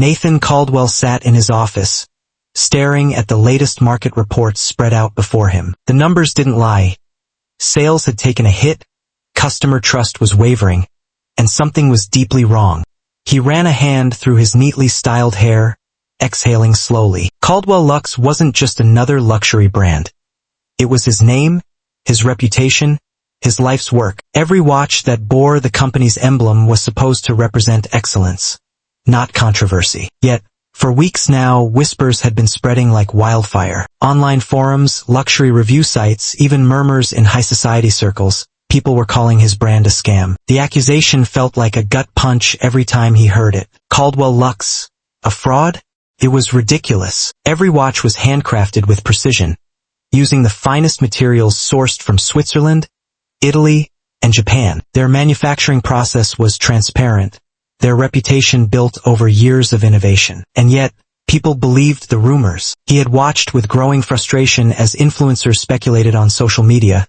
Nathan Caldwell sat in his office, staring at the latest market reports spread out before him. The numbers didn't lie. Sales had taken a hit, customer trust was wavering, and something was deeply wrong. He ran a hand through his neatly styled hair, exhaling slowly. Caldwell Luxe wasn't just another luxury brand. It was his name, his reputation, his life's work. Every watch that bore the company's emblem was supposed to represent excellence, not controversy. Yet, for weeks now, whispers had been spreading like wildfire. Online forums, luxury review sites, even murmurs in high society circles. People were calling his brand a scam. The accusation felt like a gut punch every time he heard it. Caldwell Luxe, a fraud? It was ridiculous. Every watch was handcrafted with precision, using the finest materials sourced from Switzerland, Italy, and Japan. Their manufacturing process was transparent, their reputation built over years of innovation. And yet, people believed the rumors. He had watched with growing frustration as influencers speculated on social media,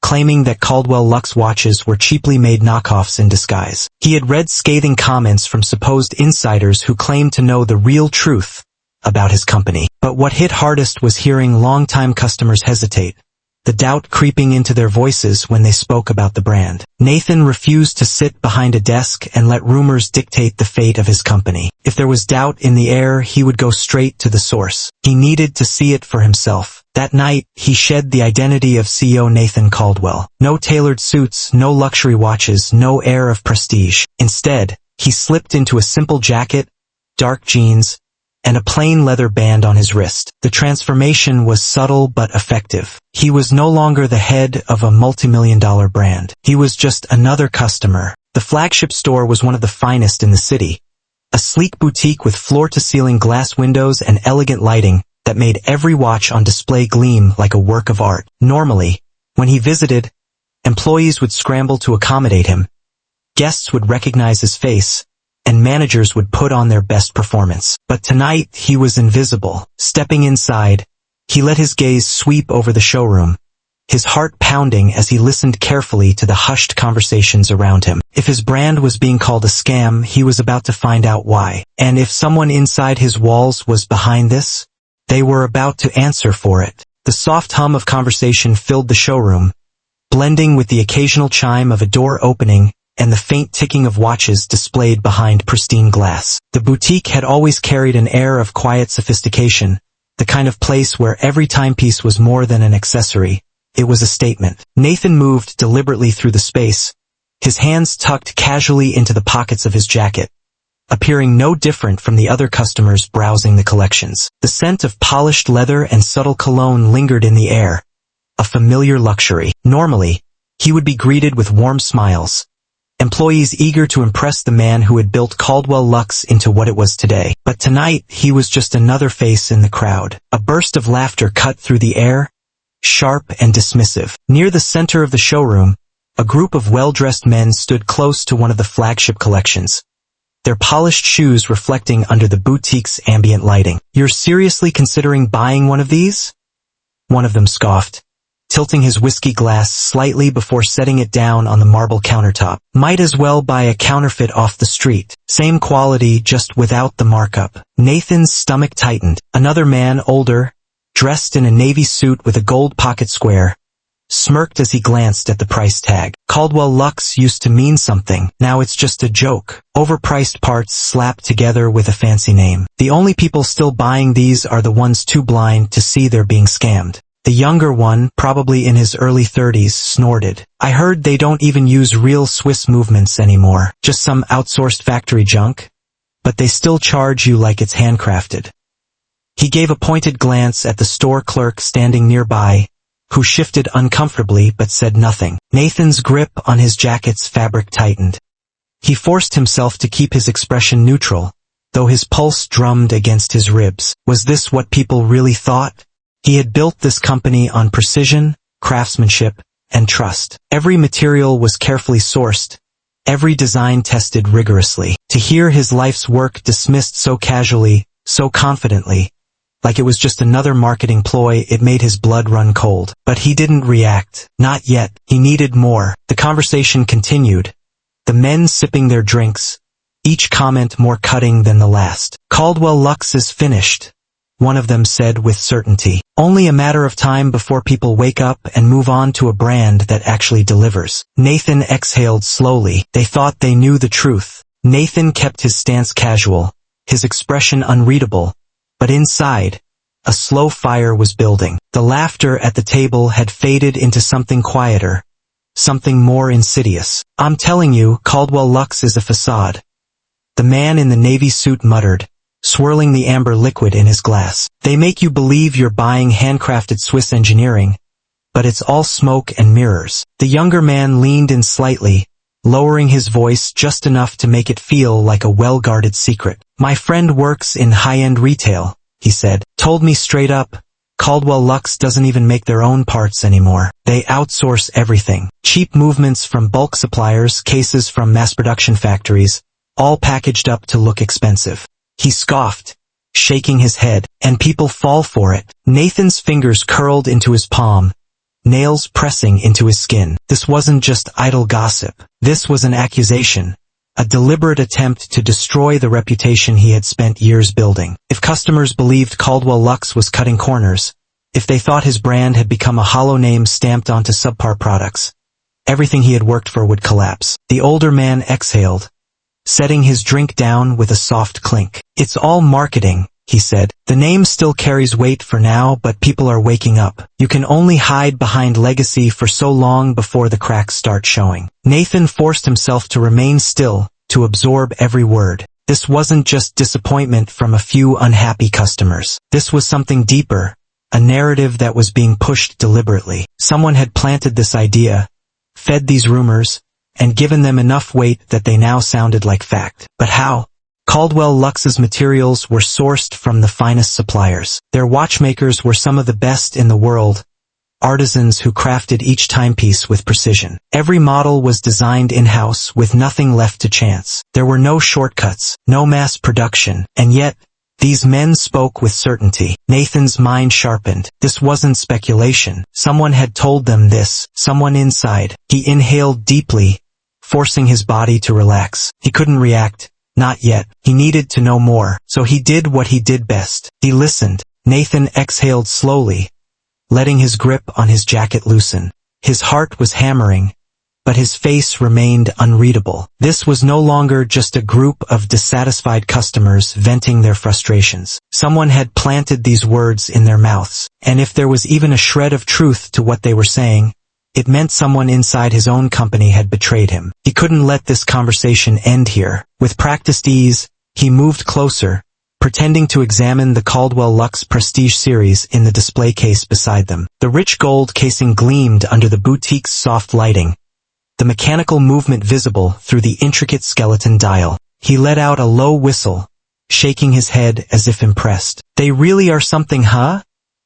claiming that Caldwell Luxe watches were cheaply made knockoffs in disguise. He had read scathing comments from supposed insiders who claimed to know the real truth about his company. But what hit hardest was hearing longtime customers hesitate, the doubt creeping into their voices when they spoke about the brand. Nathan refused to sit behind a desk and let rumors dictate the fate of his company. If there was doubt in the air, he would go straight to the source. He needed to see it for himself. That night, he shed the identity of CEO Nathan Caldwell. No tailored suits, no luxury watches, no air of prestige. Instead, he slipped into a simple jacket, dark jeans, and a plain leather band on his wrist. The transformation was subtle but effective. He was no longer the head of a multi-million-dollar brand. He was just another customer. The flagship store was one of the finest in the city, a sleek boutique with floor-to-ceiling glass windows and elegant lighting that made every watch on display gleam like a work of art. Normally, when he visited, employees would scramble to accommodate him, guests would recognize his face, and managers would put on their best performance. But tonight, he was invisible. Stepping inside, he let his gaze sweep over the showroom, his heart pounding as he listened carefully to the hushed conversations around him. If his brand was being called a scam, he was about to find out why. And if someone inside his walls was behind this, they were about to answer for it. The soft hum of conversation filled the showroom, blending with the occasional chime of a door opening and the faint ticking of watches displayed behind pristine glass. The boutique had always carried an air of quiet sophistication, the kind of place where every timepiece was more than an accessory. It was a statement. Nathan moved deliberately through the space, his hands tucked casually into the pockets of his jacket, appearing no different from the other customers browsing the collections. The scent of polished leather and subtle cologne lingered in the air, a familiar luxury. Normally, he would be greeted with warm smiles, employees eager to impress the man who had built Caldwell Luxe into what it was today. But tonight, he was just another face in the crowd. A burst of laughter cut through the air, sharp and dismissive. Near the center of the showroom, a group of well-dressed men stood close to one of the flagship collections, their polished shoes reflecting under the boutique's ambient lighting. "You're seriously considering buying one of these?" One of them scoffed, tilting his whiskey glass slightly before setting it down on the marble countertop. "Might as well buy a counterfeit off the street. Same quality, just without the markup." Nathan's stomach tightened. Another man, older, dressed in a navy suit with a gold pocket square, smirked as he glanced at the price tag. Caldwell Luxe used to mean something. Now it's just a joke. Overpriced parts slapped together with a fancy name. The only people still buying these are the ones too blind to see they're being scammed. The younger one, probably in his early 30s, snorted. "I heard they don't even use real Swiss movements anymore. Just some outsourced factory junk. But they still charge you like it's handcrafted." He gave a pointed glance at the store clerk standing nearby, who shifted uncomfortably but said nothing. Nathan's grip on his jacket's fabric tightened. He forced himself to keep his expression neutral, though his pulse drummed against his ribs. Was this what people really thought? He had built this company on precision, craftsmanship, and trust. Every material was carefully sourced, every design tested rigorously. To hear his life's work dismissed so casually, so confidently, like it was just another marketing ploy, it made his blood run cold. But he didn't react. Not yet. He needed more. The conversation continued, the men sipping their drinks, each comment more cutting than the last. "Caldwell Lux is finished," one of them said with certainty. "Only a matter of time before people wake up and move on to a brand that actually delivers." Nathan exhaled slowly. They thought they knew the truth. Nathan kept his stance casual, his expression unreadable, but inside, a slow fire was building. The laughter at the table had faded into something quieter, something more insidious. "I'm telling you, Caldwell Lux is a facade," the man in the navy suit muttered, swirling the amber liquid in his glass. "They make you believe you're buying handcrafted Swiss engineering, but it's all smoke and mirrors." The younger man leaned in slightly, lowering his voice just enough to make it feel like a well-guarded secret. "My friend works in high-end retail," he said. "Told me straight up, Caldwell Lux doesn't even make their own parts anymore. They outsource everything. Cheap movements from bulk suppliers, cases from mass-production factories, all packaged up to look expensive." He scoffed, shaking his head. "And people fall for it." Nathan's fingers curled into his palm, nails pressing into his skin. This wasn't just idle gossip. This was an accusation, a deliberate attempt to destroy the reputation he had spent years building. If customers believed Caldwell Lux was cutting corners, if they thought his brand had become a hollow name stamped onto subpar products, everything he had worked for would collapse. The older man exhaled, setting his drink down with a soft clink. "It's all marketing," he said. "The name still carries weight for now, but people are waking up. You can only hide behind legacy for so long before the cracks start showing." Nathan forced himself to remain still, to absorb every word. This wasn't just disappointment from a few unhappy customers. This was something deeper, a narrative that was being pushed deliberately. Someone had planted this idea, fed these rumors, and given them enough weight that they now sounded like fact. But how? Caldwell Lux's materials were sourced from the finest suppliers. Their watchmakers were some of the best in the world, artisans who crafted each timepiece with precision. Every model was designed in-house with nothing left to chance. There were no shortcuts, no mass production, and yet, these men spoke with certainty. Nathan's mind sharpened. This wasn't speculation. Someone had told them this, someone inside. He inhaled deeply, forcing his body to relax. He couldn't react. Not yet. He needed to know more. So he did what he did best. He listened. Nathan exhaled slowly, letting his grip on his jacket loosen. His heart was hammering, but his face remained unreadable. This was no longer just a group of dissatisfied customers venting their frustrations. Someone had planted these words in their mouths, and if there was even a shred of truth to what they were saying, it meant someone inside his own company had betrayed him. He couldn't let this conversation end here. With practiced ease, he moved closer, pretending to examine the Caldwell Lux Prestige series in the display case beside them. The rich gold casing gleamed under the boutique's soft lighting, the mechanical movement visible through the intricate skeleton dial. He let out a low whistle, shaking his head as if impressed. "They really are something, huh?"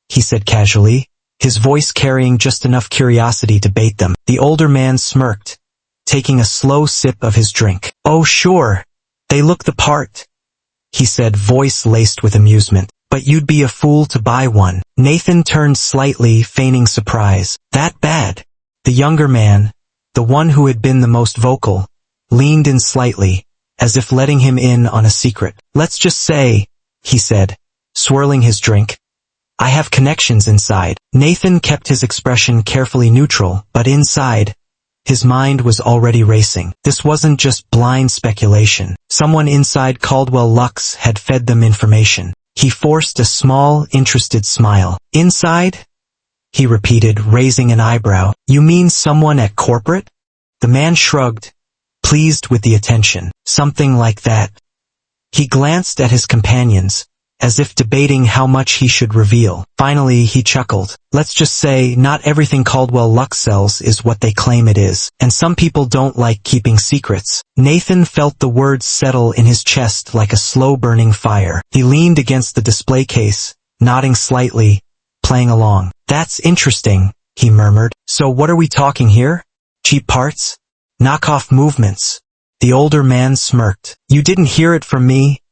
he said casually, his voice carrying just enough curiosity to bait them. The older man smirked, taking a slow sip of his drink. "Oh sure, they look the part," he said, voice laced with amusement. "But you'd be a fool to buy one." Nathan turned slightly, feigning surprise. "That bad?" The younger man, the one who had been the most vocal, leaned in slightly, as if letting him in on a secret. "Let's just say," he said, swirling his drink, "I have connections inside." Nathan kept his expression carefully neutral, but inside, his mind was already racing. This wasn't just blind speculation. Someone inside Caldwell Lux had fed them information. He forced a small, interested smile. "Inside?" he repeated, raising an eyebrow. "You mean someone at corporate?" The man shrugged, pleased with the attention. "Something like that." He glanced at his companions, as if debating how much he should reveal. Finally, he chuckled. "Let's just say, not everything Caldwell Lux sells is what they claim it is, and some people don't like keeping secrets." Nathan felt the words settle in his chest like a slow-burning fire. He leaned against the display case, nodding slightly, playing along. "That's interesting," he murmured. "So what are we talking here? Cheap parts? Knockoff movements?" The older man smirked. "You didn't hear it from me,"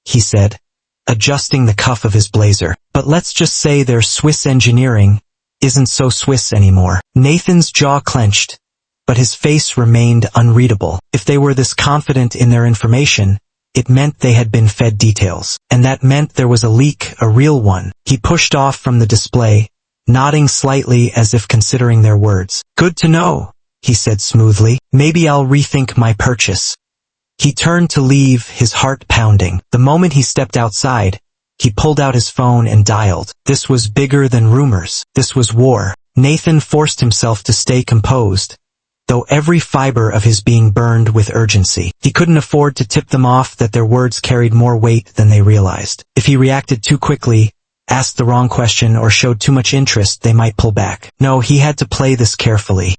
he said, adjusting the cuff of his blazer. "But let's just say their Swiss engineering isn't so Swiss anymore." Nathan's jaw clenched, but his face remained unreadable. If they were this confident in their information, it meant they had been fed details. And that meant there was a leak, a real one. He pushed off from the display, nodding slightly as if considering their words. "Good to know," he said smoothly. "Maybe I'll rethink my purchase." He turned to leave, his heart pounding. The moment he stepped outside, he pulled out his phone and dialed. This was bigger than rumors. This was war. Nathan forced himself to stay composed, though every fiber of his being burned with urgency. He couldn't afford to tip them off that their words carried more weight than they realized. If he reacted too quickly, asked the wrong question, or showed too much interest, they might pull back. No, he had to play this carefully.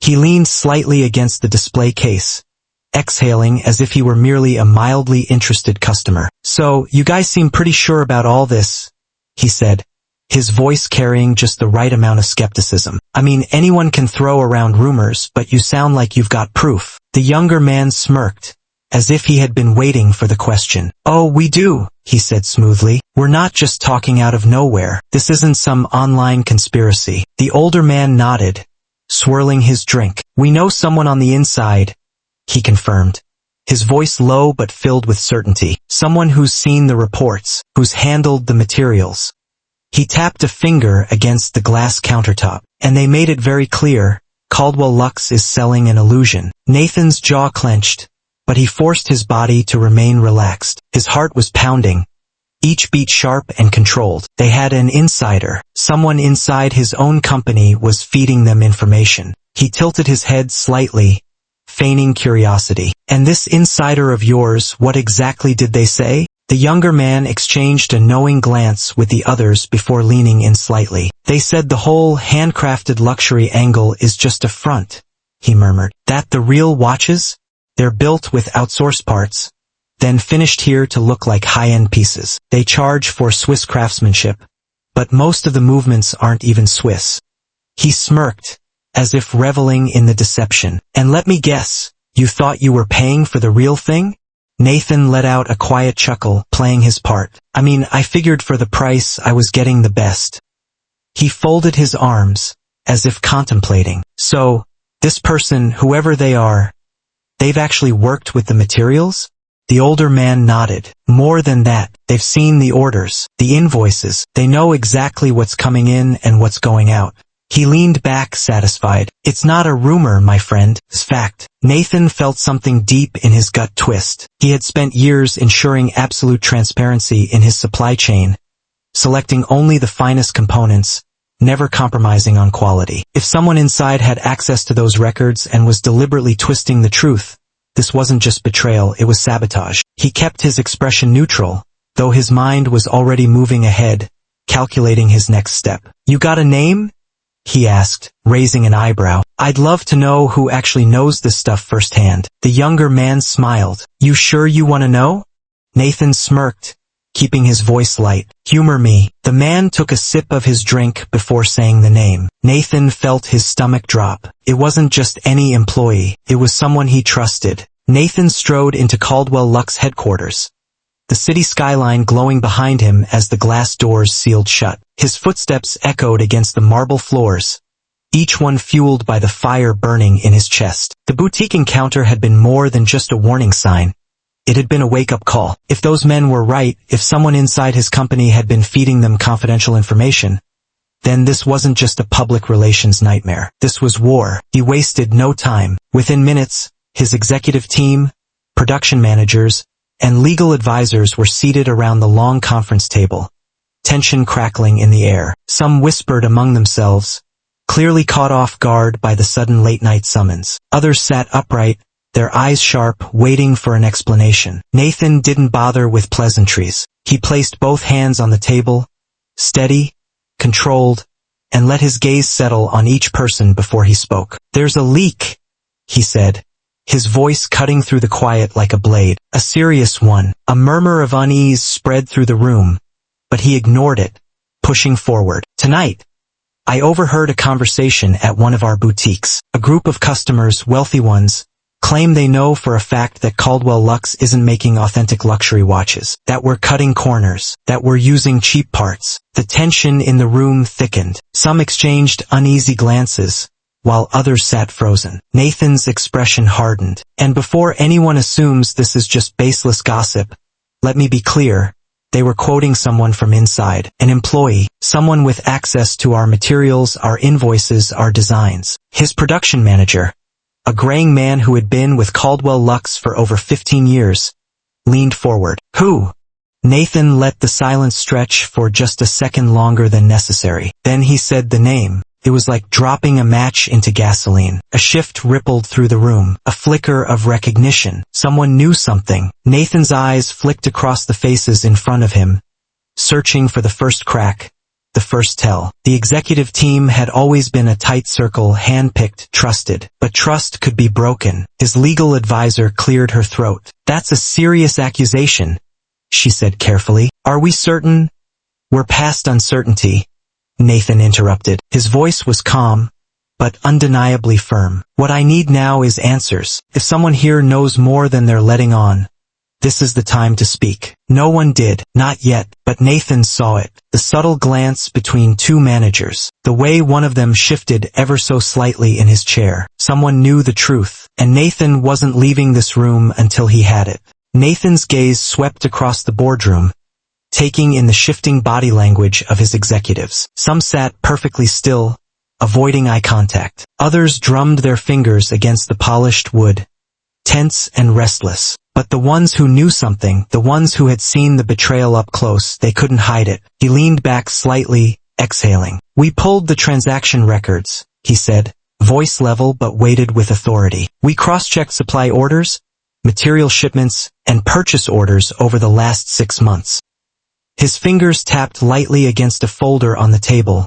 He leaned slightly against the display case, exhaling as if he were merely a mildly interested customer. "So, you guys seem pretty sure about all this," he said, his voice carrying just the right amount of skepticism. "I mean, anyone can throw around rumors, but you sound like you've got proof." The younger man smirked, as if he had been waiting for the question. "Oh, we do," he said smoothly. "We're not just talking out of nowhere. This isn't some online conspiracy." The older man nodded, swirling his drink. "We know someone on the inside," he confirmed, his voice low but filled with certainty. "Someone who's seen the reports, who's handled the materials." He tapped a finger against the glass countertop. "And they made it very clear, Caldwell Lux is selling an illusion." Nathan's jaw clenched, but he forced his body to remain relaxed. His heart was pounding, each beat sharp and controlled. They had an insider. Someone inside his own company was feeding them information. He tilted his head slightly, feigning curiosity. "And this insider of yours, what exactly did they say?" The younger man exchanged a knowing glance with the others before leaning in slightly. "They said the whole handcrafted luxury angle is just a front," he murmured. "That the real watches? They're built with outsourced parts, then finished here to look like high-end pieces. They charge for Swiss craftsmanship, but most of the movements aren't even Swiss." He smirked, as if reveling in the deception. "And let me guess, you thought you were paying for the real thing?" Nathan let out a quiet chuckle, playing his part. "I mean, I figured for the price I was getting the best." He folded his arms, as if contemplating. "So, this person, whoever they are, they've actually worked with the materials?" The older man nodded. "More than that, they've seen the orders, the invoices. They know exactly what's coming in and what's going out." He leaned back, satisfied. "It's not a rumor, my friend. It's fact." Nathan felt something deep in his gut twist. He had spent years ensuring absolute transparency in his supply chain, selecting only the finest components, never compromising on quality. If someone inside had access to those records and was deliberately twisting the truth, this wasn't just betrayal, it was sabotage. He kept his expression neutral, though his mind was already moving ahead, calculating his next step. "You got a name?" he asked, raising an eyebrow. "I'd love to know who actually knows this stuff firsthand." The younger man smiled. "You sure you want to know?" Nathan smirked, keeping his voice light. "Humor me." The man took a sip of his drink before saying the name. Nathan felt his stomach drop. It wasn't just any employee, it was someone he trusted. Nathan strode into Caldwell Lux headquarters, the city skyline glowing behind him as the glass doors sealed shut. His footsteps echoed against the marble floors, each one fueled by the fire burning in his chest. The boutique encounter had been more than just a warning sign. It had been a wake-up call. If those men were right, if someone inside his company had been feeding them confidential information, then this wasn't just a public relations nightmare. This was war. He wasted no time. Within minutes, his executive team, production managers, and legal advisors were seated around the long conference table, tension crackling in the air. Some whispered among themselves, clearly caught off guard by the sudden late-night summons. Others sat upright, their eyes sharp, waiting for an explanation. Nathan didn't bother with pleasantries. He placed both hands on the table, steady, controlled, and let his gaze settle on each person before he spoke. "There's a leak," he said, his voice cutting through the quiet like a blade. A serious one. A murmur of unease spread through the room, but he ignored it, pushing forward. "Tonight, I overheard a conversation at one of our boutiques. A group of customers, wealthy ones, claim they know for a fact that Caldwell Lux isn't making authentic luxury watches, that we're cutting corners, that we're using cheap parts." The tension in the room thickened. Some exchanged uneasy glances, while others sat frozen. Nathan's expression hardened. And before anyone assumes this is just baseless gossip, let me be clear. They were quoting someone from inside, an employee, someone with access to our materials, our invoices, our designs. His production manager, a graying man who had been with Caldwell Lux for over 15 years, leaned forward. Who? Nathan let the silence stretch for just a second longer than necessary. Then he said the name. It was like dropping a match into gasoline. A shift rippled through the room, a flicker of recognition. Someone knew something. Nathan's eyes flicked across the faces in front of him, searching for the first crack, the first tell. The executive team had always been a tight circle, hand-picked, trusted. But trust could be broken. His legal advisor cleared her throat. That's a serious accusation, she said carefully. Are we certain? We're past uncertainty, Nathan interrupted. His voice was calm, but undeniably firm. What I need now is answers. If someone here knows more than they're letting on, this is the time to speak. No one did, not yet, but Nathan saw it. The subtle glance between two managers. The way one of them shifted ever so slightly in his chair. Someone knew the truth, and Nathan wasn't leaving this room until he had it. Nathan's gaze swept across the boardroom, taking in the shifting body language of his executives. Some sat perfectly still, avoiding eye contact. Others drummed their fingers against the polished wood, tense and restless. But the ones who knew something, the ones who had seen the betrayal up close, they couldn't hide it. He leaned back slightly, exhaling. We pulled the transaction records, he said, voice level but weighted with authority. We cross-checked supply orders, material shipments, and purchase orders over the last 6 months. His fingers tapped lightly against a folder on the table,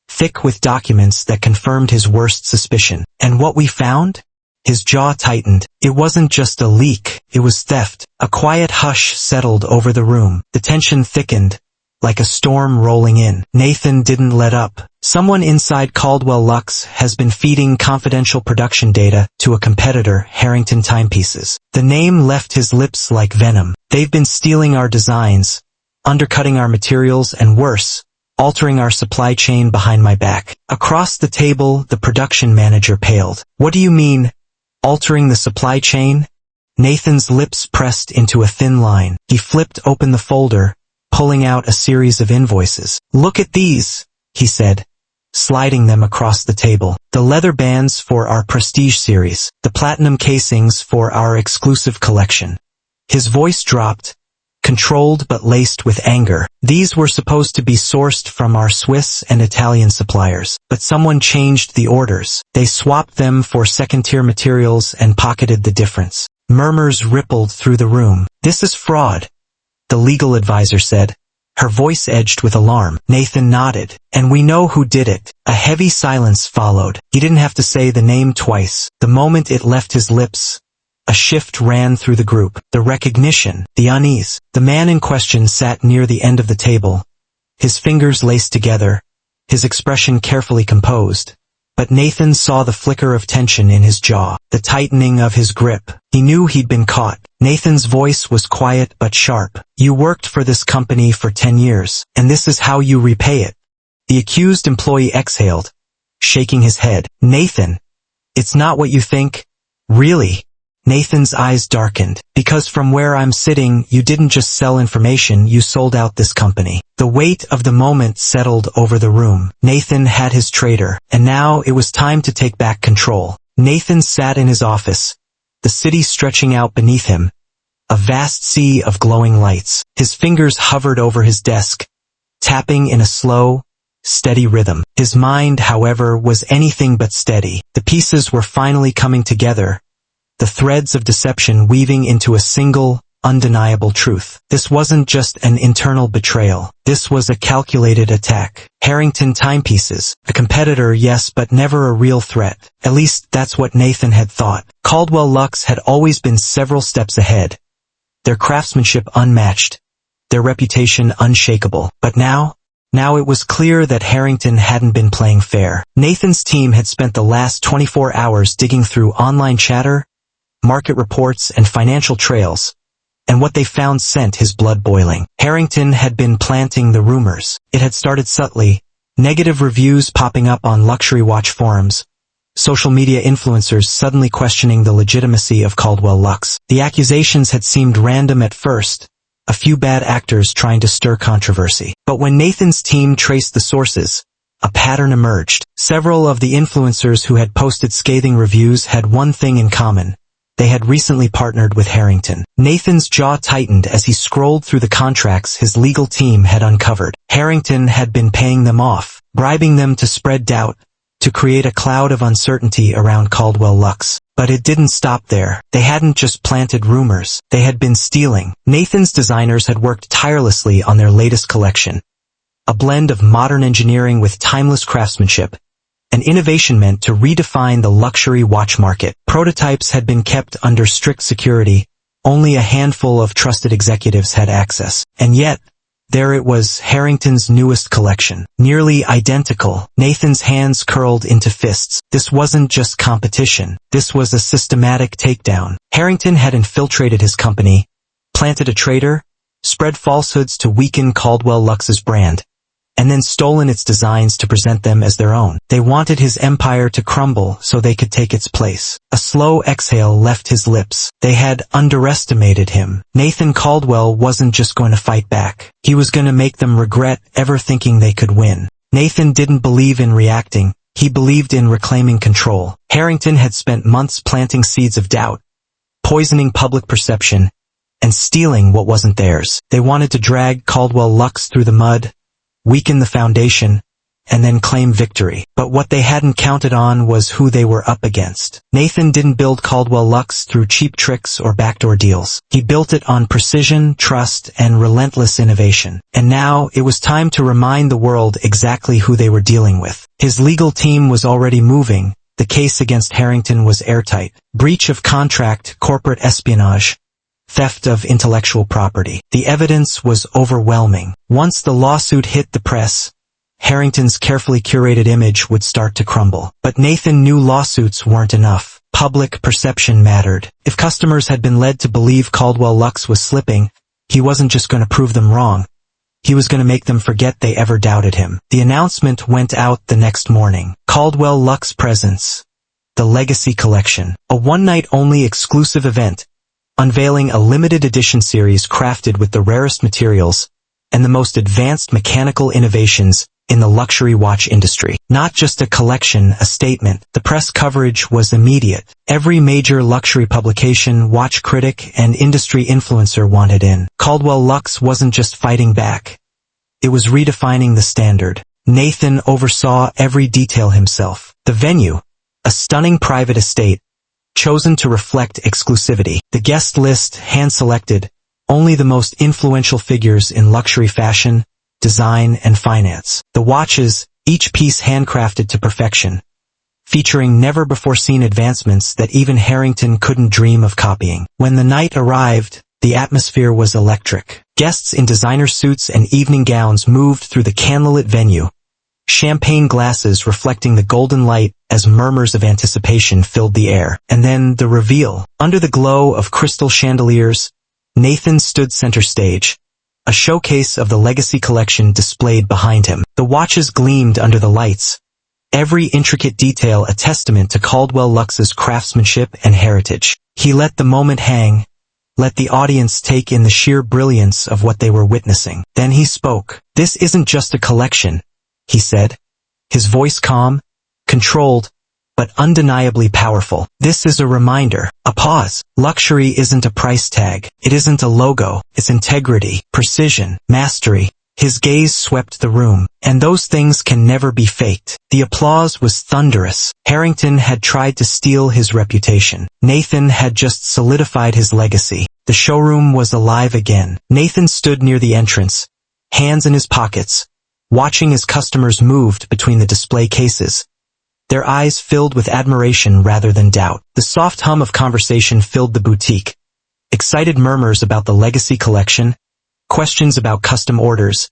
thick with documents that confirmed his worst suspicion. And what we found? His jaw tightened. It wasn't just a leak, it was theft. A quiet hush settled over the room. The tension thickened, like a storm rolling in. Nathan didn't let up. Someone inside Caldwell Lux has been feeding confidential production data to a competitor, Harrington Timepieces. The name left his lips like venom. They've been stealing our designs, undercutting our materials, and worse, altering our supply chain behind my back. Across the table, the production manager paled. What do you mean, altering the supply chain? Nathan's lips pressed into a thin line. He flipped open the folder, pulling out a series of invoices. Look at these, he said, sliding them across the table. The leather bands for our prestige series, the platinum casings for our exclusive collection. His voice dropped, controlled but laced with anger. These were supposed to be sourced from our Swiss and Italian suppliers, but someone changed the orders. They swapped them for second-tier materials and pocketed the difference. Murmurs rippled through the room. This is fraud, the legal advisor said, her voice edged with alarm. Nathan nodded. And we know who did it. A heavy silence followed. He didn't have to say the name twice. The moment it left his lips, a shift ran through the group. The recognition, the unease. The man in question sat near the end of the table, his fingers laced together, his expression carefully composed. But Nathan saw the flicker of tension in his jaw, the tightening of his grip. He knew he'd been caught. Nathan's voice was quiet but sharp. You worked for this company for 10 years, and this is how you repay it. The accused employee exhaled, shaking his head. Nathan, it's not what you think. Really? Nathan's eyes darkened. Because from where I'm sitting, you didn't just sell information, you sold out this company. The weight of the moment settled over the room. Nathan had his trader, and now it was time to take back control. Nathan sat in his office, the city stretching out beneath him, a vast sea of glowing lights. His fingers hovered over his desk, tapping in a slow, steady rhythm. His mind, however, was anything but steady. The pieces were finally coming together, the threads of deception weaving into a single, undeniable truth. This wasn't just an internal betrayal. This was a calculated attack. Harrington Timepieces, a competitor, yes, but never a real threat. At least that's what Nathan had thought. Caldwell Lux had always been several steps ahead, their craftsmanship unmatched, their reputation unshakable. But now it was clear that Harrington hadn't been playing fair. Nathan's team had spent the last 24 hours digging through online chatter, market reports, and financial trails, and what they found sent his blood boiling. Harrington had been planting the rumors. It had started subtly, negative reviews popping up on luxury watch forums, social media influencers suddenly questioning the legitimacy of Caldwell Lux. The accusations had seemed random at first, a few bad actors trying to stir controversy. But when Nathan's team traced the sources, a pattern emerged. Several of the influencers who had posted scathing reviews had one thing in common. They had recently partnered with Harrington. Nathan's jaw tightened as he scrolled through the contracts his legal team had uncovered. Harrington had been paying them off, bribing them to spread doubt, to create a cloud of uncertainty around Caldwell Lux. But it didn't stop there. They hadn't just planted rumors. They had been stealing. Nathan's designers had worked tirelessly on their latest collection, a blend of modern engineering with timeless craftsmanship, an innovation meant to redefine the luxury watch market. Prototypes had been kept under strict security. Only a handful of trusted executives had access. And yet, there it was, Harrington's newest collection. Nearly identical. Nathan's hands curled into fists. This wasn't just competition. This was a systematic takedown. Harrington had infiltrated his company, planted a traitor, spread falsehoods to weaken Caldwell Lux's brand, and then stolen its designs to present them as their own. They wanted his empire to crumble so they could take its place. A slow exhale left his lips. They had underestimated him. Nathan Caldwell wasn't just going to fight back. He was going to make them regret ever thinking they could win. Nathan didn't believe in reacting. He believed in reclaiming control. Harrington had spent months planting seeds of doubt, poisoning public perception, and stealing what wasn't theirs. They wanted to drag Caldwell Lux through the mud, weaken the foundation, and then claim victory. But what they hadn't counted on was who they were up against. Nathan didn't build Caldwell Lux through cheap tricks or backdoor deals. He built it on precision, trust, and relentless innovation. And now, it was time to remind the world exactly who they were dealing with. His legal team was already moving. The case against Harrington was airtight. Breach of contract, corporate espionage, theft of intellectual property. The evidence was overwhelming. Once the lawsuit hit the press, Harrington's carefully curated image would start to crumble. But Nathan knew lawsuits weren't enough. Public perception mattered. If customers had been led to believe Caldwell Lux was slipping, he wasn't just going to prove them wrong. He was going to make them forget they ever doubted him. The announcement went out the next morning. Caldwell Lux Presents, the Legacy Collection, a one-night-only exclusive event, unveiling a limited edition series crafted with the rarest materials and the most advanced mechanical innovations in the luxury watch industry. Not just a collection, a statement. The press coverage was immediate. Every major luxury publication, watch critic, and industry influencer wanted in. Caldwell Lux wasn't just fighting back. It was redefining the standard. Nathan oversaw every detail himself. The venue, a stunning private estate, chosen to reflect exclusivity. The guest list, hand-selected, only the most influential figures in luxury fashion, design, and finance. The watches, each piece handcrafted to perfection, featuring never-before-seen advancements that even Harrington couldn't dream of copying. When the night arrived, the atmosphere was electric. Guests in designer suits and evening gowns moved through the candlelit venue, champagne glasses reflecting the golden light as murmurs of anticipation filled the air. And then the reveal. Under the glow of crystal chandeliers, Nathan stood center stage, a showcase of the Legacy Collection displayed behind him. The watches gleamed under the lights, every intricate detail a testament to Caldwell Lux's craftsmanship and heritage. He let the moment hang, let the audience take in the sheer brilliance of what they were witnessing. Then he spoke. "This isn't just a collection," he said, his voice calm, controlled, but undeniably powerful. "This is a reminder, a pause. Luxury isn't a price tag. It isn't a logo. It's integrity, precision, mastery." His gaze swept the room. And those things can never be faked. The applause was thunderous. Harrington had tried to steal his reputation. Nathan had just solidified his legacy. The showroom was alive again. Nathan stood near the entrance, hands in his pockets, watching as customers moved between the display cases, their eyes filled with admiration rather than doubt. The soft hum of conversation filled the boutique. Excited murmurs about the Legacy Collection, questions about custom orders,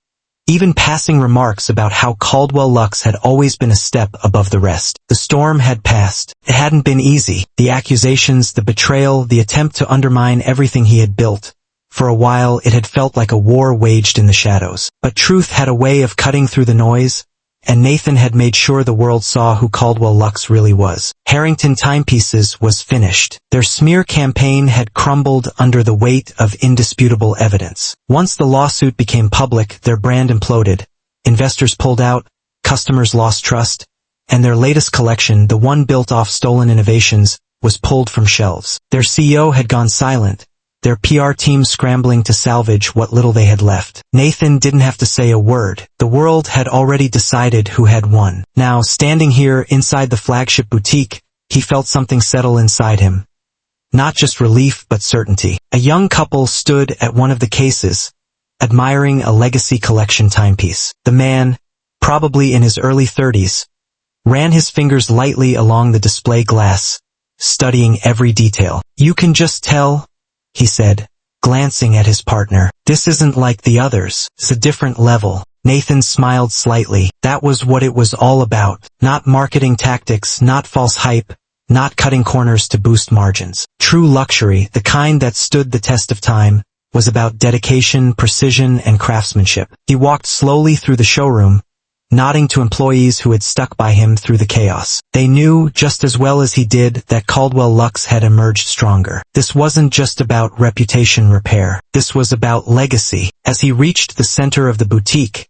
even passing remarks about how Caldwell Lux had always been a step above the rest. The storm had passed. It hadn't been easy. The accusations, the betrayal, the attempt to undermine everything he had built. For a while, it had felt like a war waged in the shadows. But truth had a way of cutting through the noise, and Nathan had made sure the world saw who Caldwell Lux really was. Harrington Timepieces was finished. Their smear campaign had crumbled under the weight of indisputable evidence. Once the lawsuit became public, their brand imploded. Investors pulled out, customers lost trust, and their latest collection, the one built off stolen innovations, was pulled from shelves. Their CEO had gone silent, their PR team scrambling to salvage what little they had left. Nathan didn't have to say a word. The world had already decided who had won. Now, standing here inside the flagship boutique, he felt something settle inside him. Not just relief, but certainty. A young couple stood at one of the cases, admiring a legacy collection timepiece. The man, probably in his early 30s, ran his fingers lightly along the display glass, studying every detail. "You can just tell," he said, glancing at his partner. "This isn't like the others. It's a different level." Nathan smiled slightly. That was what it was all about. Not marketing tactics, not false hype, not cutting corners to boost margins. True luxury, the kind that stood the test of time, was about dedication, precision, and craftsmanship. He walked slowly through the showroom, nodding to employees who had stuck by him through the chaos. They knew, just as well as he did, that Caldwell Lux had emerged stronger. This wasn't just about reputation repair. This was about legacy. As he reached the center of the boutique,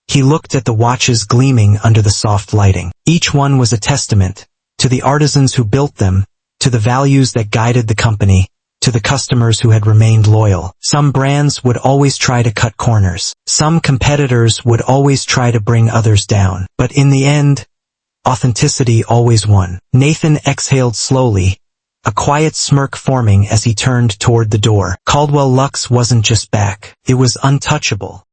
he looked at the watches gleaming under the soft lighting. Each one was a testament to the artisans who built them, to the values that guided the company, to the customers who had remained loyal. Some brands would always try to cut corners. Some competitors would always try to bring others down. But in the end, authenticity always won. Nathan exhaled slowly, a quiet smirk forming as he turned toward the door. Caldwell Lux wasn't just back. It was untouchable.